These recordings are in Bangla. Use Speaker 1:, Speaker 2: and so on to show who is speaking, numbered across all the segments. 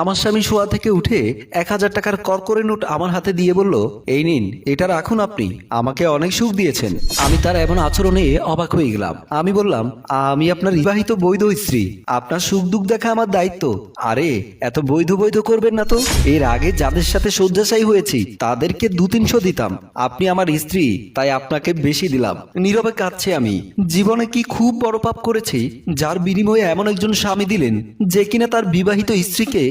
Speaker 1: আমার স্বামী শোয়া থেকে উঠে 1000 টাকার করকরে নোট আমার হাতে দিয়ে বলল, এই নিন, এটা রাখুন, আপনি আমাকে অনেক সুখ দিয়েছেন। আমি তার এমন আচরণে অবাক হয়ে গেলাম। আমি বললাম, আমি আপনার বিবাহিত বৈধ স্ত্রী, আপনার সুখ দুঃখ দেখা আমার দায়িত্ব। আরে এত বৈধ বৈধ করবেন না তো। এর আগে যাদের সাথে শয্যাশায়ী হয়েছি তাদেরকে 200-300 দিতাম, আপনি আমার স্ত্রী তাই আপনাকে বেশি দিলাম। নীরবে কাঁদছে আমি। জীবনে কি খুব বড় পাপ করেছি যার বিনিময়ে এমন একজন স্বামী দিলেন যে কিনা তার বিবাহিত স্ত্রীকে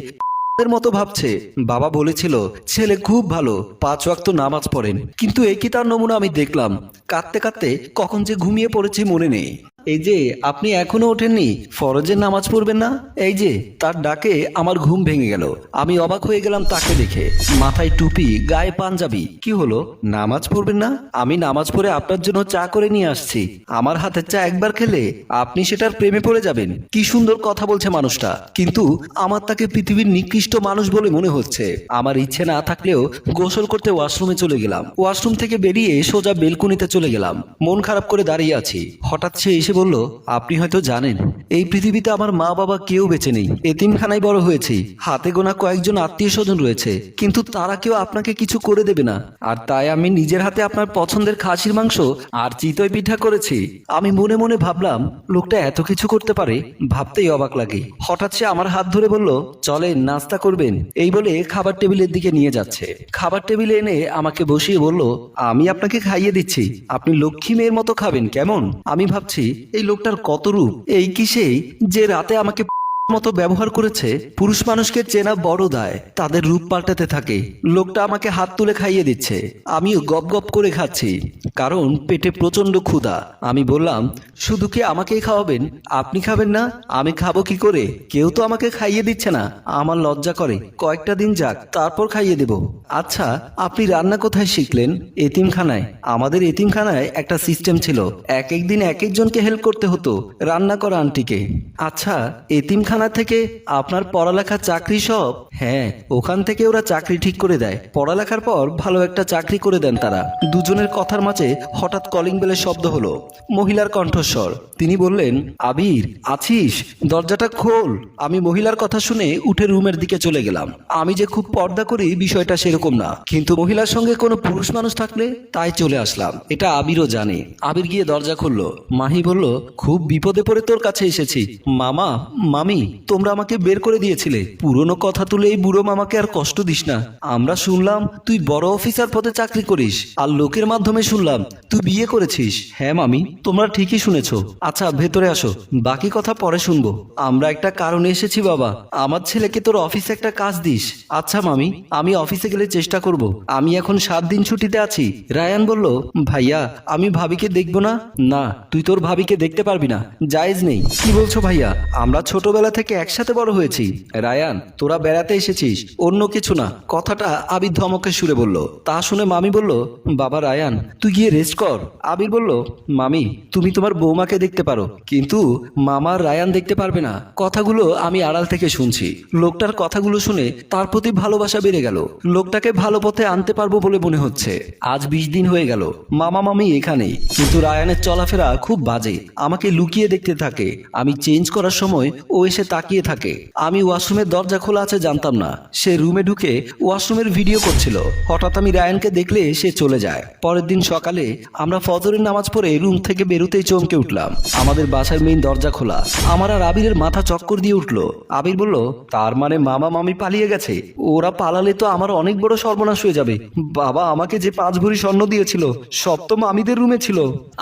Speaker 1: এর মতো ভাবছে। বাবা বলেছিল ছেলে খুব ভালো, 5 ওয়াক্ত নামাজ পড়েন, কিন্তু একই তার নমুনা আমি দেখলাম। কাঁদতে কাঁদতে কখন যে ঘুমিয়ে পড়েছি মনে নেই। এই যে আপনি এখনো ওঠেননি, ফরজের নামাজ পড়বেন না? এই যে তার ডাকে আমার ঘুম ভেঙে গেল। আমি অবাক হয়ে গেলাম তাকে দেখে। মাথায় টুপি, গায়ে পাঞ্জাবি। কি হলো, নামাজ পড়বেন না? আমি নামাজ পড়ে আপনার জন্য চা করে নিয়ে আসছি। আমার হাতের চা একবার খেলে আপনি সেটার প্রেমে পড়ে যাবেন। কি সুন্দর কথা বলছে মানুষটা, কিন্তু আমার তাকে পৃথিবীর নিকৃষ্ট মানুষ বলে মনে হচ্ছে। আমার ইচ্ছে না থাকলেও গোসল করতে ওয়াশরুমে চলে গেলাম। ওয়াশরুম থেকে বেরিয়ে সোজা বেলকুনিতে চলে গেলাম। মন খারাপ করে দাঁড়িয়ে আছি। হঠাৎ সে এসে বলল, আপনি হয়তো জানেন এই পৃথিবীতে আমার মা বাবা কেউ বেঁচে নেই। এতিমখানায় বড় হয়েছি। হাতে গোনা কয়েকজন আত্মীয় স্বজন রয়েছে, কিন্তু তারা কেউ আপনাকে কিছু করে দেবে না। আর তাই আমি নিজের হাতে আপনার পছন্দের খাসির মাংস আর চিতই পিঠা করেছি। আমি মনে মনে ভাবলাম, লোকটা এত কিছু করতে পারে, ভাবতেই অবাক লাগে। হঠাৎ সে আমার হাত ধরে বলল, চলেন নাস্তা করবেন। এই বলে খাবার টেবিলের দিকে নিয়ে যাচ্ছে। খাবার টেবিলে এনে আমাকে বসিয়ে বলল, আমি আপনাকে খাইয়ে দিচ্ছি, আপনি লক্ষ্মী মেয়ের মতো খাবেন, কেমন? আমি ভাবছি এই লোকটার কত রূপ। এই কি সেই যে রাতে আমাকে মতো ব্যবহার করেছে? পুরুষ মানুষকে চেনা বড় দায়, তাদের রূপ পাল্টাতে থাকে। লোকটা আমাকে হাত তুলে খাইয়ে দিচ্ছে, আমিও গপ গপ করে খাচ্ছি, কারণ পেটে প্রচন্ড ক্ষুধা। আমি বললাম, শুধু কি আমাকেই খাওয়াবেন, আপনি খাবেন না? আমি খাবো কি করে? কেউ তো আমাকে খাইয়ে দিচ্ছে না, আমার লজ্জা করে। কয়েকটা দিন যাক, তারপর খাইয়ে দেব। আচ্ছা, আপনি রান্না কোথায় শিখলেন? এতিমখানায়। আমাদের এতিমখানায় একটা সিস্টেম ছিল, এক একদিন এক একজনকে হেল্প করতে হতো রান্না করা আন্টিকে। আচ্ছা, এতিমখানা থেকে আপনার পড়ালেখা চাকরি সব? হ্যাঁ, ওখান থেকে ওরা চাকরি ঠিক করে দেয়। পড়ালেখার পর ভালো একটা চাকরি করে দেন তারা। দুজনের কথার মাঝে হঠাৎ কলিং বেলের শব্দ হলো। মহিলার কণ্ঠস্বর। তিনি বললেন, আবির আছিস? দরজাটা খোল। আমি মহিলার কথা শুনে উঠে রুমের দিকে চলে গেলাম। আমি যে খুব পর্দা করি বিষয়টা সেরকম না, কিন্তু মহিলার সঙ্গে কোনো পুরুষ মানুষ থাকলে তাই চলে আসলাম। এটা আবিরও জানে। আবির গিয়ে দরজা খুললো। মাহি বলল, খুব বিপদে পড়ে তোর কাছে এসেছি। মামা, মামি, তোমরা আমাকে বের করে দিয়েছিলে। পুরনো কথা তুলে এই বুড়ো মামাকে আর কষ্ট দিস না। আমরা শুনলাম তুই বড় অফিসার পদে চাকরি করিস, আর লোকের মাধ্যমে শুনলাম তুই বিয়ে করেছিস। হ্যাঁ মামি, তোমরা ঠিকই শুনেছ। আচ্ছা ভেতরে আসো, বাকি কথা পরে শুনবো। আমরা একটা কারণে এসেছি বাবা, আমার ছেলেকে তোর অফিসে একটা কাজ দিস। আচ্ছা মামি, আমি অফিসে গেলে চেষ্টা করব। আমি এখন 7 দিন ছুটিতে আছি। রায়ান বলল, ভাইয়া আমি ভাবিকে দেখবো না? না, তুই তোর ভাবিকে দেখতে পারবি না, জায়েজ নেই। কি বলছো ভাইয়া? আমরা ছোটবেলা থেকে একসাথে বড় হয়েছি। রায়ান, তোরা বেড়াতে এসেছিস, অন্য কিছু না। কথাটা আবির ধমকের সুরে বলল। তা শুনে মামি বলল, বাবা রায়ান, তুই গিয়ে রেস্ট কর। আবির বলল, মামি তুমি তোমার বৌমাকে দেখতে পারো, কিন্তু মামার রায়ান দেখতে পারবে না। কথাগুলো আমি আড়াল থেকে শুনছি। লোকটার কথাগুলো শুনে তার প্রতি ভালোবাসা বেড়ে গেল। লোকটাকে ভালো পথে আনতে পারবো বলে মনে হচ্ছে। আজ 20 দিন হয়ে গেল মামা মামি এখানেই, কিন্তু রায়ানের চলাফেরা খুব বাজে। আমাকে লুকিয়ে দেখতে থাকে। আমি চেঞ্জ করার সময় ও এসে তাকিয়ে থাকে। আমি ওয়াশরুমের দরজা খোলা আছে জানতাম না। সে রুমে ঢুকে ওয়াশরুমের ভিডিও করছিল। হঠাৎ আমি রায়ানকে দেখলে সে চলে যায়। পরের দিন সকালে আমরা ফজরের নামাজ পড়ে রুম থেকে বেরোতেই চমকে উঠলাম। আমাদের বাসার মেইন দরজা খোলা। আমার আর আবিরের মাথা চক্কর দিয়ে উঠলো। আবির বলল, তার মানে মামা মামি পালিয়ে গেছে? ওরা পালালে তো আমার অনেক বড় সর্বনাশ হয়ে যাবে। বাবা আমাকে যে 5 ভরি স্বর্ণ দিয়েছিল সব তো মামিদের রুমে ছিল।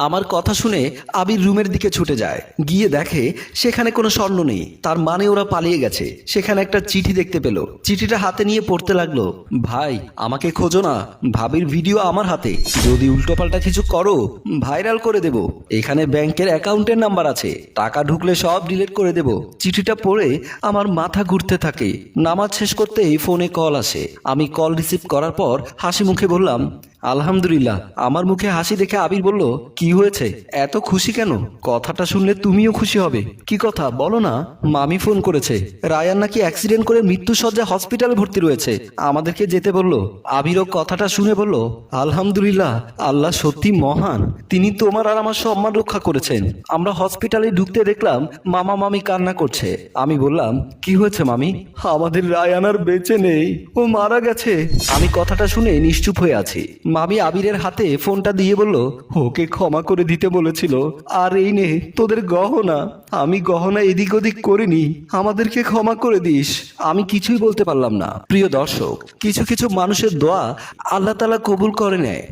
Speaker 1: আমার কথা শুনে আবির রুমের দিকে ছুটে যায়। গিয়ে দেখে সেখানে কোনো স্বর্ণ নেই। তার মানে ওরা পালিয়ে গেছে। সেখানে একটা চিঠি দেখতে পেল। চিঠিটা হাতে নিয়ে পড়তে লাগলো, ভাই আমাকে খোঁজো না, ভাবির ভিডিও আমার হাতে, যদি উল্টোপাল্টা কিছু করো ভাইরাল করে দেব। এখানে ব্যাংকের অ্যাকাউন্টের নাম্বার আছে, টাকা ঢুকলে সব ডিলিট করে দেব। চিঠিটা পড়ে আমার মাথা ঘুরতে থাকে। নামাজ শেষ করতেই ফোনে কল আসে। আমি কল রিসিভ করার পর হাসি মুখে বললাম, আলহামদুলিল্লাহ। আমার মুখে হাসি দেখে আবির বলল, কি হয়েছে, এত খুশি কেন? কথাটা শুনলে তুমিও খুশি হবে। কি কথা বলো না। মামি ফোন করেছে, রায়ান নাকি অ্যাক্সিডেন্ট করে মৃত্যুসজ্জায় হসপিটালে ভর্তি রয়েছে, আমাদেরকে যেতে বললো। আবিরও কথাটা শুনে বলল, আলহামদুলিল্লাহ, আল্লাহ সত্যি মহান, তিনি তোমার আর আমার সম্মান রক্ষা করেছেন। আমরা হসপিটালে ঢুকতে দেখলাম মামা মামি কান্না করছে। আমি বললাম, কি হয়েছে মামি? আমাদের রায়ান আর বেঁচে নেই, ও মারা গেছে। আমি কথাটা শুনে নিশ্চুপ হয়ে আছি। মামি আবিরের হাতে ফোনটা দিয়ে বলল, ওকে ক্ষমা করে দিতে বলেছিল, আর এই নে তোদের গহনা। আমি গহনা এদিক ওদিক করিনি, আমাদেরকে ক্ষমা করে দিস। আমি কিছুই বলতে পারলাম না। প্রিয় দর্শক, কিছু কিছু মানুষের দোয়া আল্লাহ তাআলা কবুল করে নেয়।